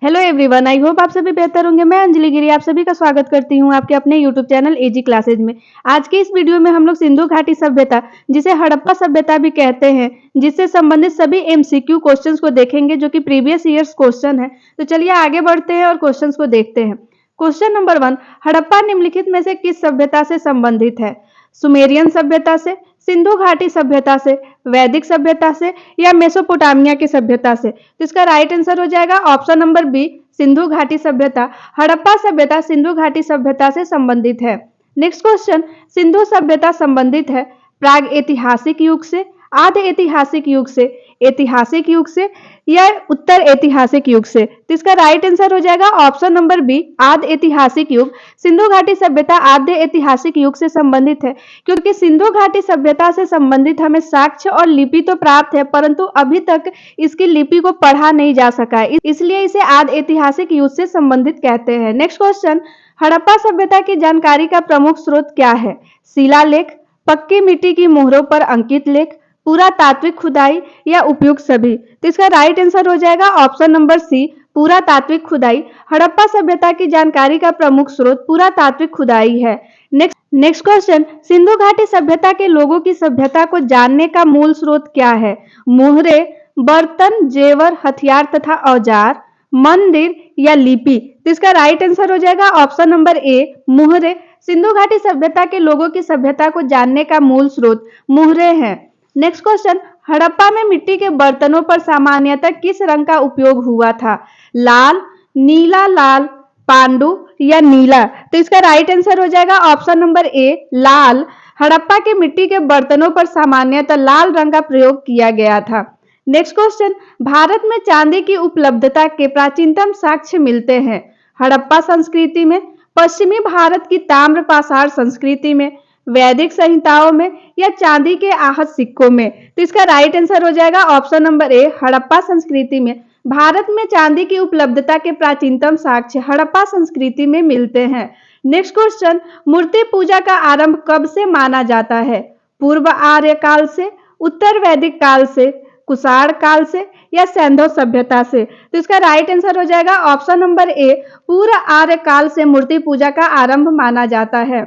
Hello everyone, I hope आप सभी बेहतर होंगे। मैं अंजलि गिरी आप सभी का स्वागत करती हूं आपके अपने यूट्यूब चैनल एजी क्लासेज में। आज के इस वीडियो में हम लोग सिंधु घाटी सभ्यता, जिसे हड़प्पा सभ्यता भी कहते हैं, जिससे संबंधित सभी एमसीक्यू क्वेश्चंस को देखेंगे, जो कि प्रीवियस ईयर्स क्वेश्चन है। तो चलिए आगे बढ़ते हैं और क्वेश्चन को देखते हैं। क्वेश्चन नंबर 1, हड़प्पा निम्नलिखित में से किस सभ्यता से संबंधित है? सुमेरियन सभ्यता से, सिंधु घाटी सभ्यता से, वैदिक सभ्यता से या मेसोपोटामिया की सभ्यता से? तो इसका राइट आंसर हो जाएगा ऑप्शन नंबर बी, सिंधु घाटी सभ्यता। हड़प्पा सभ्यता सिंधु घाटी सभ्यता से संबंधित है। नेक्स्ट क्वेश्चन, सिंधु सभ्यता संबंधित है प्राग ऐतिहासिक युग से, आधे ऐतिहासिक युग से, ऐतिहासिक युग से या उत्तर ऐतिहासिक युग से? तो इसका राइट आंसर हो जाएगा ऑप्शन नंबर बी, आधे ऐतिहासिक युग। सिंधु घाटी सभ्यता आधे ऐतिहासिक युग से संबंधित है, क्योंकि सिंधु घाटी सभ्यता से संबंधित हमें साक्ष्य और लिपि तो प्राप्त है, परंतु अभी तक इसकी लिपि को पढ़ा नहीं जा सका है, इसलिए इसे आधे ऐतिहासिक युग से संबंधित कहते हैं। नेक्स्ट क्वेश्चन, हड़प्पा सभ्यता की जानकारी का प्रमुख स्रोत क्या है? शिलालेख, पक्की मिट्टी की मोहरों पर अंकित लेख, पुरातात्विक खुदाई या उपयुक्त सभी? तो इसका राइट आंसर हो जाएगा ऑप्शन नंबर सी, पुरातात्विक खुदाई। हड़प्पा सभ्यता की जानकारी का प्रमुख स्रोत पुरातात्विक खुदाई है। नेक्स्ट क्वेश्चन, सिंधु घाटी सभ्यता के लोगों की सभ्यता को जानने का मूल स्रोत क्या है? मोहरे, बर्तन, जेवर, हथियार तथा औजार, मंदिर या लिपि? तो इसका राइट आंसर हो जाएगा ऑप्शन नंबर ए, मोहरे। सिंधु घाटी सभ्यता के लोगों की सभ्यता को जानने का मूल स्रोत मोहरे है। नेक्स्ट क्वेश्चन, हड़प्पा में मिट्टी के बर्तनों पर सामान्यतः किस रंग का उपयोग हुआ था? लाल, नीला लाल, पांडु या नीला? तो इसका राइट आंसर हो जाएगा ऑप्शन नंबर ए, लाल। हड़प्पा के मिट्टी के बर्तनों पर सामान्यतः लाल रंग का प्रयोग किया गया था। नेक्स्ट क्वेश्चन, भारत में चांदी की उपलब्धता के प्राचीनतम साक्ष्य मिलते हैं हड़प्पा संस्कृति में, पश्चिमी भारत की ताम्र पाषाण संस्कृति में, वैदिक संहिताओं में या चांदी के आहत सिक्कों में? तो इसका राइट आंसर हो जाएगा ऑप्शन नंबर ए, हड़प्पा संस्कृति में। भारत में चांदी की उपलब्धता के प्राचीनतम साक्ष्य हड़प्पा संस्कृति में मिलते हैं। नेक्स्ट क्वेश्चन, मूर्ति पूजा का आरंभ कब से माना जाता है? पूर्व आर्य काल से, उत्तर वैदिक काल से, कुषाण काल से या सैंधव सभ्यता से? तो इसका राइट आंसर हो जाएगा ऑप्शन नंबर ए, पूर्व आर्य काल से मूर्ति पूजा का आरंभ माना जाता है।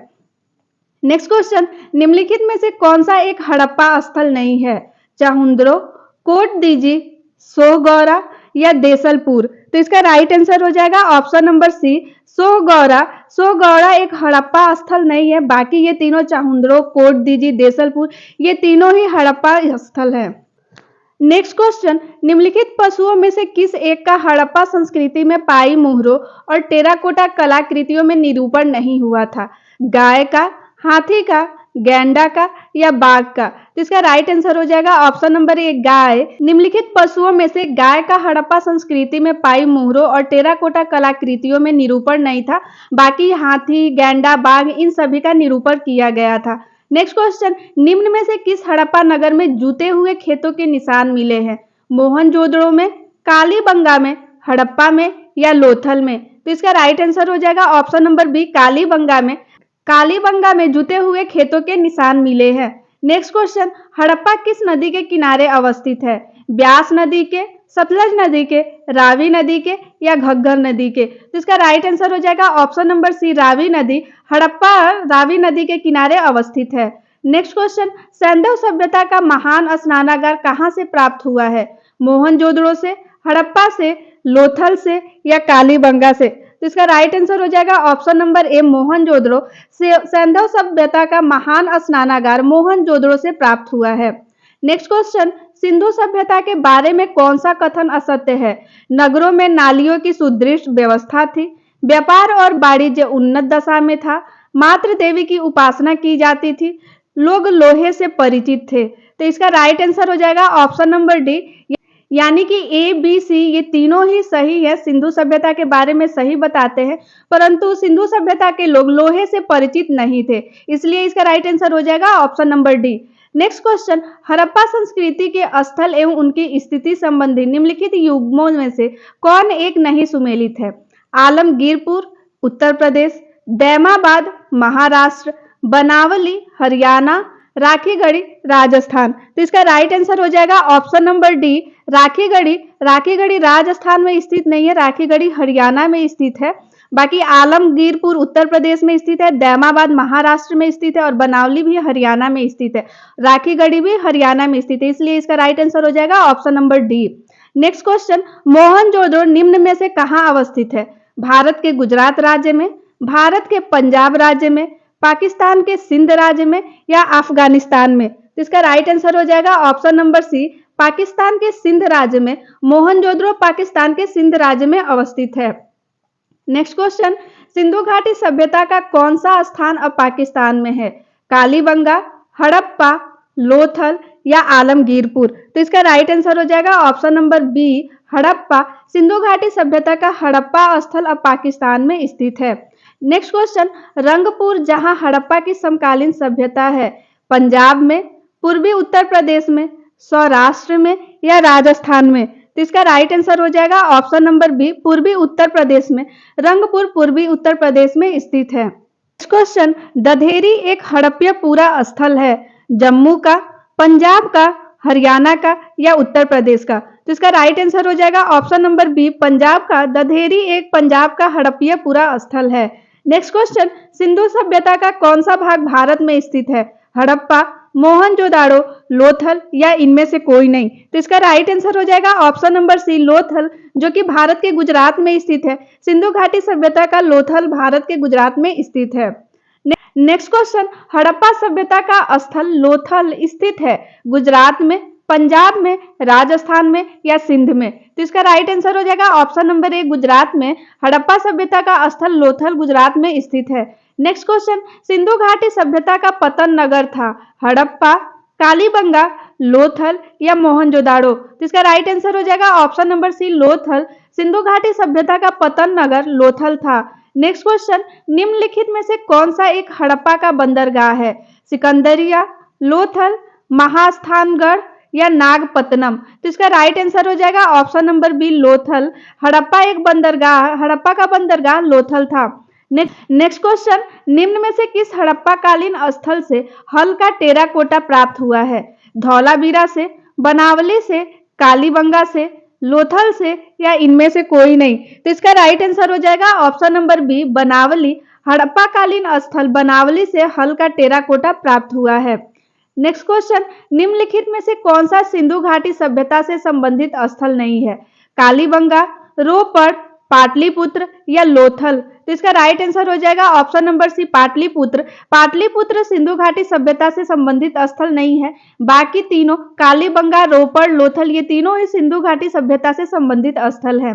नेक्स्ट क्वेश्चन, निम्नलिखित में से कौन सा एक हड़प्पा स्थल नहीं है? चाहुंद्रो, कोटदीजी, सोहगौरा या देसलपुर? तो इसका राइट आंसर हो जाएगा option number C, Sohgaura. Sohgaura एक हड़प्पा स्थल नहीं है, बाकी ये तीनों चाहुंद्रो, कोटदीजी, देसलपुर ये तीनों ही हड़प्पा स्थल है। नेक्स्ट क्वेश्चन, निम्नलिखित पशुओं में से किस एक का हड़प्पा संस्कृति में पाई मोहरों और टेराकोटा कलाकृतियों में निरूपण नहीं हुआ था? गाय का, हाथी का, गैंडा का या बाघ का? तो इसका राइट आंसर हो जाएगा ऑप्शन नंबर ए, गाय। निम्नलिखित पशुओं में से गाय का हड़प्पा संस्कृति में पाई मोहरों और टेराकोटा कलाकृतियों में निरूपण नहीं था, बाकी हाथी, गैंडा, बाघ इन सभी का निरूपण किया गया था। नेक्स्ट क्वेश्चन, निम्न में से किस हड़प्पा नगर में जूते हुए खेतों के निशान मिले हैं? मोहनजोदड़ो में, कालीबंगा में, हड़प्पा में या लोथल में? तो इसका राइट आंसर हो जाएगा ऑप्शन नंबर बी, कालीबंगा में। कालीबंगा में जूते हुए खेतों के निशान मिले हैं। नेक्स्ट क्वेश्चन, हड़प्पा किस नदी के किनारे अवस्थित है? ब्यास नदी के, सतलज नदी के, रावी नदी के या घग्गर नदी के? तो इसका राइट आंसर हो जाएगा ऑप्शन नंबर सी, रावी नदी। हड़प्पा रावी नदी के किनारे अवस्थित है। नेक्स्ट क्वेश्चन, सैंधव सभ्यता का महान स्नानागार कहाँ से प्राप्त हुआ है? मोहनजोदड़ो से, हड़प्पा से, लोथल से या कालीबंगा से? तो इसका राइट आंसर हो जाएगा ऑप्शन नंबर ए, मोहनजोदड़ो। सैंधव सभ्यता का महान स्नानागार मोहनजोदड़ो से प्राप्त हुआ है। नेक्स्ट क्वेश्चन, सिंधु सभ्यता के बारे में कौन सा कथन असत्य है? नगरों में नालियों की सुदृढ़ व्यवस्था थी, व्यापार और वाणिज्य उन्नत दशा में था, मातृ देवी की उपासना की जाती थी, लोग लोहे से परिचित थे? तो इसका राइट आंसर हो जाएगा ऑप्शन नंबर डी, यानी कि ए, बी, सी ये तीनों ही सही है। सिंधु सभ्यता के बारे में सही बताते हैं, परंतु सिंधु सभ्यता के लोग लोहे से परिचित नहीं थे, इसलिए इसका राइट आंसर हो जाएगा option number D. Next question, Harappa संस्कृति के स्थल एवं उनकी स्थिति संबंधी निम्नलिखित युग्मों में से कौन एक नहीं सुमेलित है? आलमगीरपुर उत्तर प्रदेश, दैमाबाद महाराष्ट्र, बनावली हरियाणा, राखीगढ़ी राजस्थान? तो इसका राइट आंसर हो जाएगा option number D, Rakhigarhi, Rakhigarhi Rajasthan में स्थित नहीं है, राखीगढ़ी हरियाणा में स्थित है। बाकी आलमगीरपुर उत्तर प्रदेश में स्थित है, दैमाबाद महाराष्ट्र में स्थित है और बनावली भी हरियाणा में स्थित है। राखीगढ़ी भी हरियाणा में स्थित है, इसलिए इसका राइट आंसर हो जाएगा option number D. Next question, Mohenjodaro निम्न में से कहां अवस्थित है? भारत के गुजरात राज्य में, भारत के पंजाब राज्य में, पाकिस्तान के सिंध राज्य में या अफगानिस्तान में? तो इसका राइट आंसर हो जाएगा ऑप्शन नंबर सी, पाकिस्तान के सिंध राज्य में। मोहनजोदड़ो पाकिस्तान के सिंध राज्य में अवस्थित है। नेक्स्ट क्वेश्चन, सिंधु घाटी सभ्यता का कौन सा स्थान अब पाकिस्तान में है? कालीबंगा, हड़प्पा, लोथल या आलमगीरपुर? तो इसका राइट आंसर हो जाएगा option number B, Harappa. Sindhu घाटी सभ्यता का हड़प्पा स्थल अब पाकिस्तान में स्थित है। नेक्स्ट क्वेश्चन, रंगपुर जहां हड़प्पा की समकालीन सभ्यता है, पंजाब में, पूर्वी उत्तर प्रदेश में, सौराष्ट्र में या राजस्थान में? तो इसका राइट आंसर हो जाएगा ऑप्शन नंबर बी, पूर्वी उत्तर प्रदेश में। रंगपुर पूर्वी उत्तर प्रदेश में स्थित है। नेक्स्ट क्वेश्चन, दधेरी एक हड़प्पा पूरा स्थल है, जम्मू का, पंजाब का, हरियाणा का या उत्तर प्रदेश का? तो इसका राइट आंसर हो जाएगा ऑप्शन नंबर बी, पंजाब का। दधेरी एक पंजाब का हड़प्पा पूरा स्थल है। नेक्स्ट क्वेश्चन, सिंधु सभ्यता का कौन सा भाग भारत में स्थित है? हड़प्पा, मोहनजोदाड़ो, लोथल या इनमें से कोई नहीं? तो इसका राइट आंसर हो जाएगा ऑप्शन नंबर सी, लोथल, जो कि भारत के गुजरात में स्थित है। सिंधु घाटी सभ्यता का लोथल भारत के गुजरात में स्थित है। नेक्स्ट क्वेश्चन, हड़प्पा सभ्यता का स्थल लोथल स्थित है गुजरात में, पंजाब में, राजस्थान में या सिंध में? तो इसका राइट आंसर हो जाएगा ऑप्शन नंबर ए, गुजरात में। हड़प्पा सभ्यता का स्थल लोथल गुजरात में स्थित है। नेक्स्ट क्वेश्चन, सिंधु घाटी सभ्यता का पतन नगर था, हड़प्पा, कालीबंगा, लोथल या मोहनजोदाड़ो? तो इसका राइट आंसर हो जाएगा option number C, Lothal. Sindhu घाटी सभ्यता का पतन नगर लोथल था। नेक्स्ट क्वेश्चन, निम्नलिखित में से कौन सा एक हड़प्पा का बंदरगाह है? सिकंदरिया, लोथल, महास्थानगढ़ या नागपत्तनम? तो इसका राइट आंसर हो जाएगा option number B, Lothal. Harappa का बंदरगाह लोथल था। नेक्स्ट क्वेश्चन, निम्न में से किस हड़प्पा कालीन स्थल से हल का टेराकोटा प्राप्त हुआ है? धौलावीरा से, बनावली से, कालीबंगा से, लोथल से या इनमें से कोई नहीं? तो इसका राइट आंसर हो जाएगा ऑप्शन नंबर बी, बनावली। हड़प्पा कालीन स्थल बनावली से हल का टेराकोटा प्राप्त हुआ है। नेक्स्ट क्वेश्चन, निम्नलिखित में से कौन सा सिंधु घाटी सभ्यता से संबंधित स्थल नहीं है? कालीबंगा, रोपड़, पाटलिपुत्र या लोथल? तो इसका राइट आंसर हो जाएगा option number C, Pataliputra. Pataliputra Sindhu घाटी सभ्यता से संबंधित स्थल नहीं है। बाकी तीनों, कालीबंगा, रोपड़, लोथल, ये तीनों ही सिंधु घाटी सभ्यता से संबंधित स्थल है।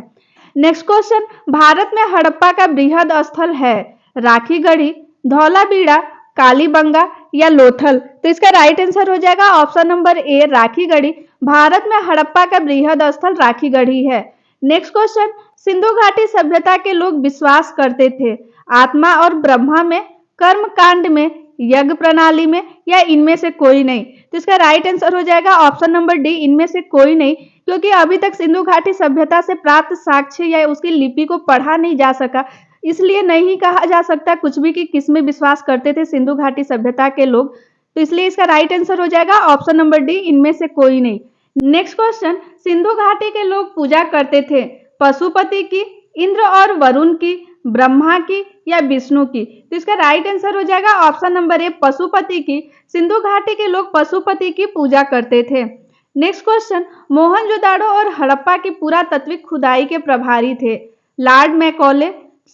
नेक्स्ट क्वेश्चन, भारत में हड़प्पा का बृहद स्थल है, राखीगढ़ी, धौलावीरा, कालीबंगा या लोथल? तो इसका राइट आंसर हो जाएगा ऑप्शन नंबर ए, राखीगढ़ी। भारत में हड़प्पा का बृहद स्थल राखीगढ़ी है। नेक्स्ट क्वेश्चन, सिंधु घाटी सभ्यता के लोग विश्वास करते थे आत्मा और ब्रह्मा में, कर्म कांड में, यज्ञ प्रणाली में या इनमें से कोई नहीं? तो इसका राइट आंसर हो जाएगा ऑप्शन नंबर डी, इनमें से कोई नहीं, क्योंकि अभी तक सिंधु घाटी सभ्यता से प्राप्त साक्ष्य या उसकी लिपि को पढ़ा नहीं जा सका, इसलिए नहीं कहा जा सकता कुछ भी कि किसमें विश्वास करते थे सिंधु घाटी सभ्यता के लोग। तो इसलिए इसका राइट आंसर हो जाएगा ऑप्शन नंबर डी, इनमें से कोई नहीं। नेक्स्ट क्वेश्चन, सिंधु घाटी के लोग पूजा करते थे पशुपति की, इंद्र और वरुण की, ब्रह्मा की या विष्णु की? तो इसका राइट आंसर हो जाएगा ऑप्शन नंबर ए, पशुपति की। सिंधु घाटी के लोग पशुपति की पूजा करते थे। नेक्स्ट क्वेश्चन, मोहनजोदाड़ो और हड़प्पा की पुरातात्विक खुदाई के प्रभारी थे Lord Macaulay,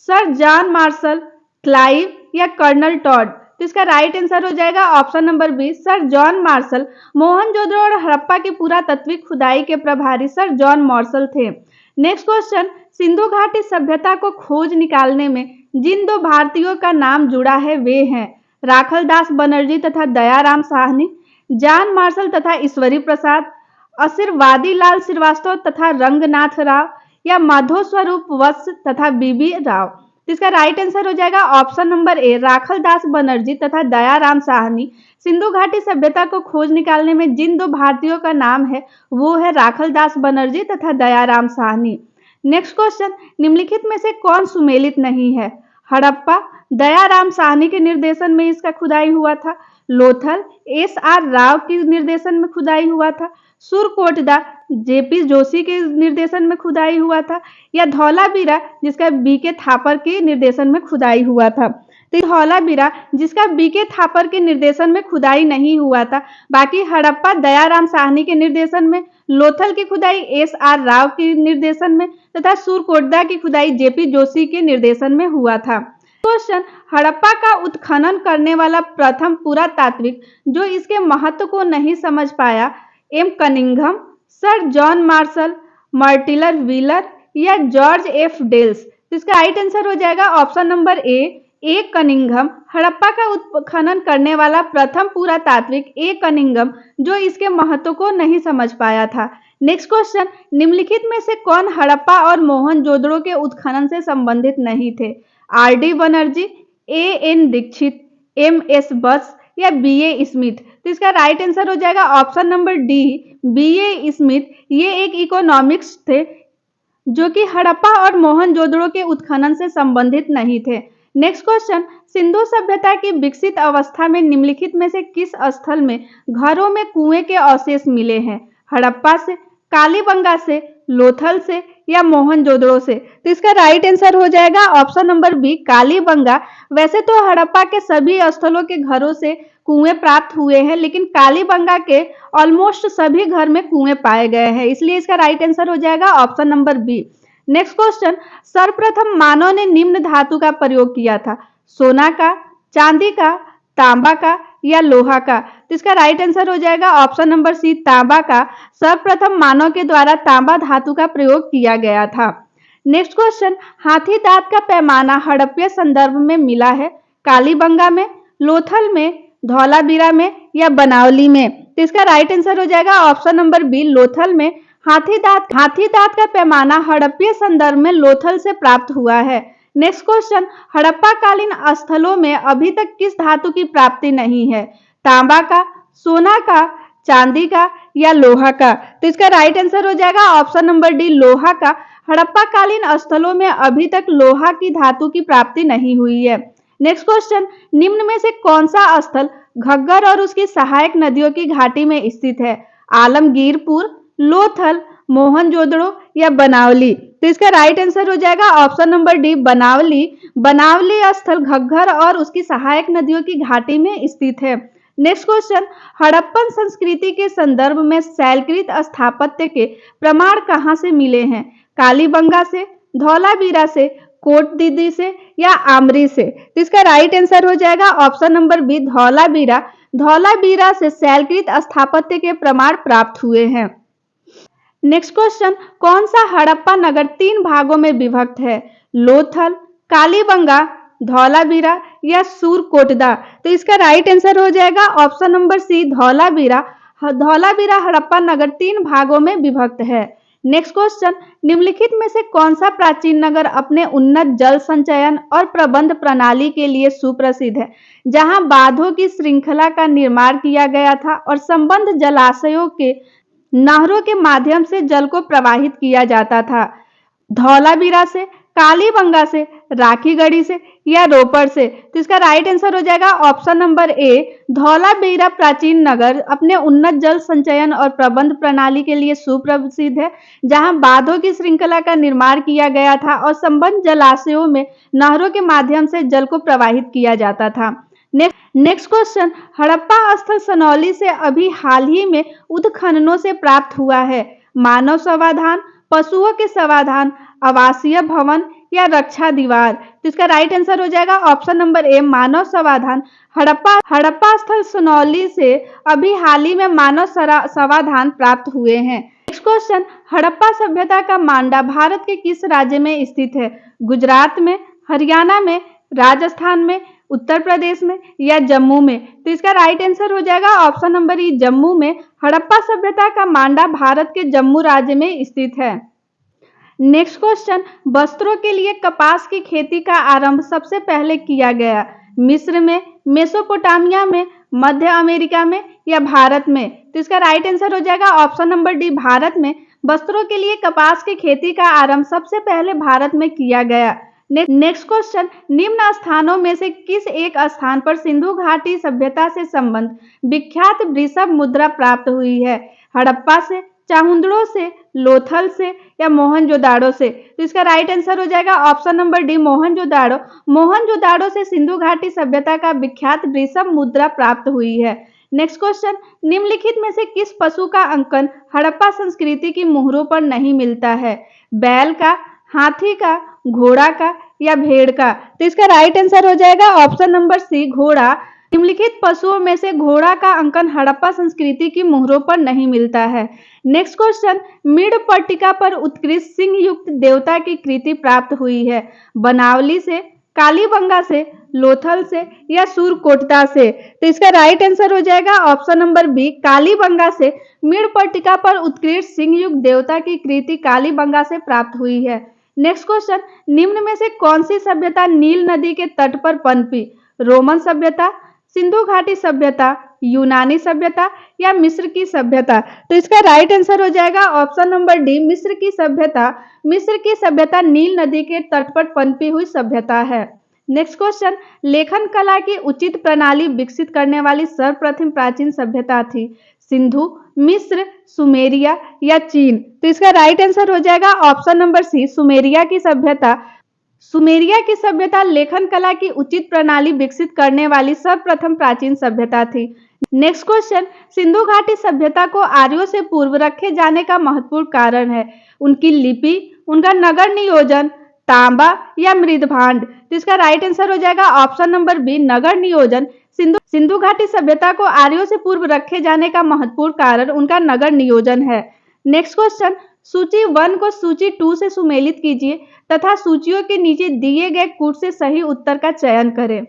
sir John Marshall, Clive या कर्नल टॉड? तो इसका राइट आंसर हो जाएगा option number B, sir John Marshall. Mohenjodaro और हड़प्पा की पुरातात्विक खुदाई के प्रभारी सर जॉन मार्शल थे। नेक्स्ट क्वेश्चन, सिंधु घाटी सभ्यता को खोज निकालने में जिन दो भारतीयों का नाम जुड़ा है वे हैं राखलदास बनर्जी तथा दयाराम साहनी, जॉन मार्शल तथा ईश्वरी प्रसाद, आशीर्वादी लाल श्रीवास्तव तथा रंगनाथ राव या माधव स्वरूप वत्स तथा बीबी राव? इसका राइट आंसर हो जाएगा ऑप्शन नंबर ए, राखलदास बनर्जी तथा दयाराम साहनी। सिंधु घाटी सभ्यता को खोज निकालने में जिन दो भारतीयों का नाम है वो है राखलदास बनर्जी तथा दयाराम साहनी। नेक्स्ट क्वेश्चन, निम्नलिखित में से कौन सुमेलित नहीं है? हड़प्पा, दयाराम साहनी के निर्देशन में इसका खुदाई हुआ था। लोथल एस.आर. राव के निर्देशन में खुदाई हुआ था, सुरकोटदा जे.पी. जोशी के निर्देशन में खुदाई हुआ था, या धौलावीरा जिसका बी.के. थापर के निर्देशन में खुदाई हुआ था। तो धौलावीरा जिसका बी.के. थापर के निर्देशन में खुदाई नहीं हुआ था। बाकी हड़प्पा दयाराम साहनी के निर्देशन में, लोथल की खुदाई एस.आर. राव के निर्देशन में तथा सुरकोटदा की खुदाई जे.पी. जोशी के निर्देशन में हुआ था। क्वेश्चन, हड़प्पा का उत्खनन करने वाला प्रथम पुरातात्विक जो इसके महत्व को नहीं समझ पाया, M Cunningham, sir John Marshall, Mortimer Wheeler या जॉर्ज एफ डेल्स। तो इसका राइट आंसर हो जाएगा option number A Cunningham. Harappa का उत्खनन करने वाला प्रथम पुरातात्विक ए कनिंघम जो इसके महत्व को नहीं समझ पाया था। नेक्स्ट क्वेश्चन, निम्नलिखित में से कौन हड़प्पा और मोहनजोदड़ो के उत्खनन से संबंधित नहीं थे? R D. Banerjee, A N. Dikshit, M S. बस या बी.ए. स्मिथ। तो इसका राइट आंसर हो जाएगा option number D, B A. Smith. ये एक इकोनॉमिक्स थे जो कि हड़प्पा और मोहनजोदड़ो के उत्खनन से संबंधित नहीं थे। नेक्स्ट क्वेश्चन, सिंधु सभ्यता की विकसित अवस्था में निम्नलिखित में से किस स्थल में घरों में कुएं के अवशेष मिले हैं? हड़प्पा से, कालीबंगा से, लोथल से या मोहनजोदड़ो से। तो इसका राइट आंसर हो जाएगा ऑप्शन नंबर बी, कालीबंगा। वैसे तो हड़प्पा के सभी स्थलों के घरों से कुएं प्राप्त हुए हैं, लेकिन कालीबंगा के ऑलमोस्ट सभी घर में कुएं पाए गए हैं, इसलिए इसका राइट आंसर हो जाएगा option number B. Next question, सर्वप्रथम मानव ने निम्न धातु का प्रयोग किया था? सोना का, चांदी का, तांबा का या लोहा का। तो इसका राइट आंसर हो जाएगा ऑप्शन नंबर सी, तांबा का। सर्वप्रथम मानव के द्वारा तांबा धातु का प्रयोग किया गया था। नेक्स्ट क्वेश्चन, हाथी दांत का पैमाना हड़प्पीय संदर्भ में मिला है? कालीबंगा में, लोथल में, धौलावीरा में या बनावली में। तो इसका राइट आंसर हो जाएगा ऑप्शन नंबर बी, लोथल में। हाथी दांत का पैमाना हड़प्पीय संदर्भ में लोथल से प्राप्त हुआ है। नेक्स्ट क्वेश्चन, हड़प्पा कालीन स्थलों में अभी तक किस धातु की प्राप्ति नहीं है? तांबा का, सोना का, चांदी का या लोहा का। तो इसका राइट आंसर हो जाएगा ऑप्शन नंबर डी, लोहा का। हड़प्पा कालीन स्थलों में अभी तक लोहा की धातु की प्राप्ति नहीं हुई है। नेक्स्ट क्वेश्चन, निम्न में से कौन सा स्थल घग्गर और उसकी सहायक नदियों की घाटी में स्थित है? आलमगीरपुर, लोथल, मोहनजोदड़ो या बनावली। तो इसका राइट आंसर हो जाएगा ऑप्शन नंबर डी, बनावली। बनावली स्थल घग्गर और उसकी सहायक नदियों की घाटी में स्थित है। नेक्स्ट क्वेश्चन, हड़प्पन संस्कृति के संदर्भ में शैलकृत स्थापत्य के प्रमाण कहां से मिले हैं? कालीबंगा से, धौलावीरा से, कोटदीदी से या आमरी से। तो इसका राइट आंसर हो जाएगा option number B, Dholavira. Dholavira से शैलकृत स्थापत्य के प्रमाण प्राप्त हुए हैं। नेक्स्ट क्वेश्चन, कौन सा हड़प्पा नगर 3 भागों में विभक्त है? लोथल, कालीबंगा, धौलावीरा या सुरकोटदा। तो इसका राइट आंसर हो जाएगा option number C, Dholavira. Dholavira Harappa नगर 3 भागों में विभक्त है। नेक्स्ट क्वेश्चन, निम्नलिखित में से कौन सा प्राचीन नगर अपने उन्नत जल संचयन और प्रबंध प्रणाली के लिए सुप्रसिद्ध है, जहां बांधों की श्रृंखला का निर्माण किया गया था और संबद्ध जलाशयों के नहरों के माध्यम से जल को प्रवाहित किया जाता था? धौलावीरा से, कालीबंगा से, राखीगढ़ी से या रोपड़ से। तो इसका राइट आंसर हो जाएगा ऑप्शन नंबर ए, धौलावीरा प्राचीन नगर अपने उन्नत जल संचयन और प्रबंध प्रणाली के लिए सुप्रसिद्ध है, जहां बांधों की श्रृंखला का निर्माण किया गया था और संबद्ध जलाशयों में नहरों के माध्यम से जल को प्रवाहित किया जाता था। नेक्स्ट क्वेश्चन, हड़प्पा स्थल सनौली से अभी हाल ही में उत्खननों से प्राप्त हुआ है? मानव समाधान, पशुओं के समाधान, आवासीय भवन या रक्षा दीवार। तो इसका राइट आंसर हो जाएगा ऑप्शन नंबर ए, मानव समाधान। हड़प्पा स्थल सनौली से अभी हाल ही में मानव समाधान प्राप्त हुए हैं। नेक्स्ट क्वेश्चन, हड़प्पा सभ्यता का मांडा भारत के किस राज्य में स्थित है? गुजरात में, हरियाणा में, राजस्थान में, उत्तर प्रदेश में या जम्मू में। तो इसका राइट आंसर हो जाएगा ऑप्शन नंबर ई, जम्मू में। हड़प्पा सभ्यता का मांडा भारत के जम्मू राज्य में स्थित है। नेक्स्ट क्वेश्चन, वस्त्रों के लिए कपास की खेती का आरंभ सबसे पहले किया गया? मिस्र में, मेसोपोटामिया में, मध्य अमेरिका में या भारत में। तो इसका राइट आंसर हो जाएगा ऑप्शन नंबर डी, भारत में। वस्त्रों के लिए कपास की खेती का आरंभ सबसे पहले भारत में किया गया। नेक्स्ट क्वेश्चन, निम्न स्थानों में से किस एक स्थान पर सिंधु घाटी सभ्यता से संबंध विख्यात वृषभ मुद्रा प्राप्त हुई है? हड़प्पा से, चाहुंडलों से, लोथल से या मोहनजोदाड़ो से? तो इसका राइट आंसर हो जाएगा option number D, Mohenjodaro. Mohenjodaro से सिंधु घाटी सभ्यता का विख्यात वृषभ मुद्रा प्राप्त हुई है। नेक्स्ट क्वेश्चन, निम्नलिखित में से किस पशु का अंकन हड़प्पा संस्कृति की मोहरों पर नहीं मिलता है? बैल का, हाथी का, घोड़ा का या भेड़ का? तो इसका राइट आंसर हो जाएगा ऑप्शन नंबर सी, घोड़ा। निम्नलिखित पशुओं में से घोड़ा का अंकन हड़प्पा संस्कृति की मोहरों पर नहीं मिलता है। नेक्स्ट क्वेश्चन, मृड़पर्टिका पर उत्कृष्ट सिंह युक्त देवता की कृति प्राप्त हुई है? बनावली से, कालीबंगा से, लोथल से या सूरकोटदा से? तो इसका राइट आंसर हो जाएगा ऑप्शन नंबर बी, कालीबंगा से। मृड़पर्टिका पर उत्कृष्ट सिंह युक्त देवता की कृति कालीबंगा से प्राप्त हुई है। नेक्स्ट क्वेश्चन, निम्न में से कौन सी सभ्यता नील नदी के तट पर पनपी? रोमन सभ्यता, सिंधु घाटी सभ्यता, यूनानी सभ्यता या मिस्र की सभ्यता? तो इसका राइट आंसर हो जाएगा ऑप्शन नंबर डी, मिस्र की सभ्यता। मिस्र की सभ्यता नील नदी के तट पर पनपी हुई सभ्यता है। नेक्स्ट क्वेश्चन, लेखन कला की उचित प्रणाली विकसित करने वाली सर्वप्रथम प्राचीन सभ्यता थी? सिंधु, मिस्र, सुमेरिया या चीन? तो इसका राइट आंसर हो जाएगा ऑप्शन नंबर सी, सुमेरिया की सभ्यता। सुमेरिया की सभ्यता लेखन कला की उचित प्रणाली विकसित करने वाली सर्वप्रथम प्राचीन सभ्यता थी। नेक्स्ट क्वेश्चन, सिंधु घाटी सभ्यता को आर्यों से पूर्व रखे जाने का महत्वपूर्ण कारण है? उनकी लिपि, उनका नगर नियोजन, तांबा या मृदभांड? तो इसका राइट आंसर हो जाएगा ऑप्शन नंबर बी, नगर नियोजन। सिंधु घाटी सभ्यता को आर्यों से पूर्व रखे जाने का महत्वपूर्ण कारण उनका नगर नियोजन है। नेक्स्ट क्वेश्चन, सूची 1 को सूची 2 से सुमेलित कीजिए तथा सूचियों के नीचे दिए गए कूट से सही उत्तर का चयन करें।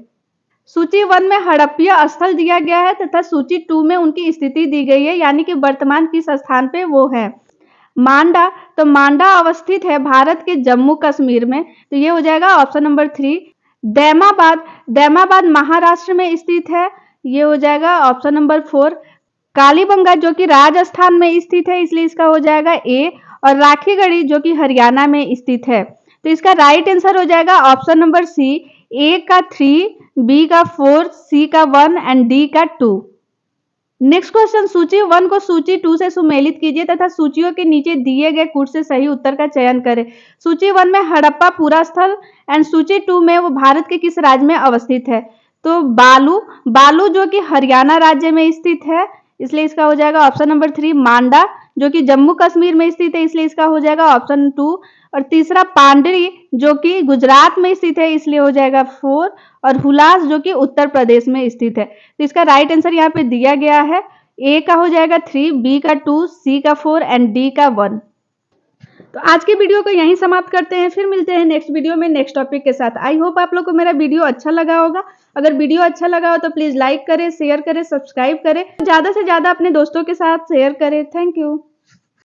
सूची 1 में हड़प्पीय स्थल दिया गया है तथा सूची 2 में उनकी स्थिति दी गई है, यानी कि वर्तमान किस स्थान पे वो है। मांडा, तो मांडा अवस्थित है भारत के जम्मू कश्मीर में, तो ये हो जाएगा ऑप्शन नंबर 3। दैमाबाद, दैमाबाद महाराष्ट्र में स्थित है, ये हो जाएगा ऑप्शन नंबर 4। कालीबंगा जो कि राजस्थान में स्थित है, इसलिए इसका हो जाएगा ए। और राखीगढ़ी जो कि हरियाणा में स्थित है, तो इसका राइट आंसर हो जाएगा ऑप्शन नंबर सी, ए का 3, बी का 4, सी का 1 एंड डी का 2। नेक्स्ट क्वेश्चन, सूची 1 को सूची 2 से सुमेलित कीजिए तथा सूचियों के नीचे दिए गए कूट से सही उत्तर का चयन करें। सूची 1 में हड़प्पा पूरा स्थल एंड सूची 2 में वो भारत के किस राज्य में अवस्थित है? तो बालू, बालू जो कि हरियाणा राज्य में स्थित है, इसलिए इसका हो जाएगा ऑप्शन नंबर 3। मांडा जो कि जम्मू कश्मीर में स्थित है, इसलिए इसका हो जाएगा ऑप्शन 2। और तीसरा पांडरी जो कि गुजरात में स्थित है, इसलिए हो जाएगा 4। और हुलास जो कि उत्तर प्रदेश में स्थित है, तो इसका राइट आंसर यहाँ पे दिया गया है। ए का हो जाएगा 3, बी का 2, सी का 4 एंड डी का 1। तो आज के वीडियो को यहीं समाप्त करते हैं, फिर मिलते हैं नेक्स्ट वीडियो में नेक्स्ट टॉपिक के साथ। आई होप आप लोग को मेरा वीडियो अच्छा लगा होगा। अगर वीडियो अच्छा लगा हो तो प्लीज लाइक करें, शेयर करें, सब्सक्राइब करें, ज्यादा से ज्यादा अपने दोस्तों के साथ शेयर करें। Thank you.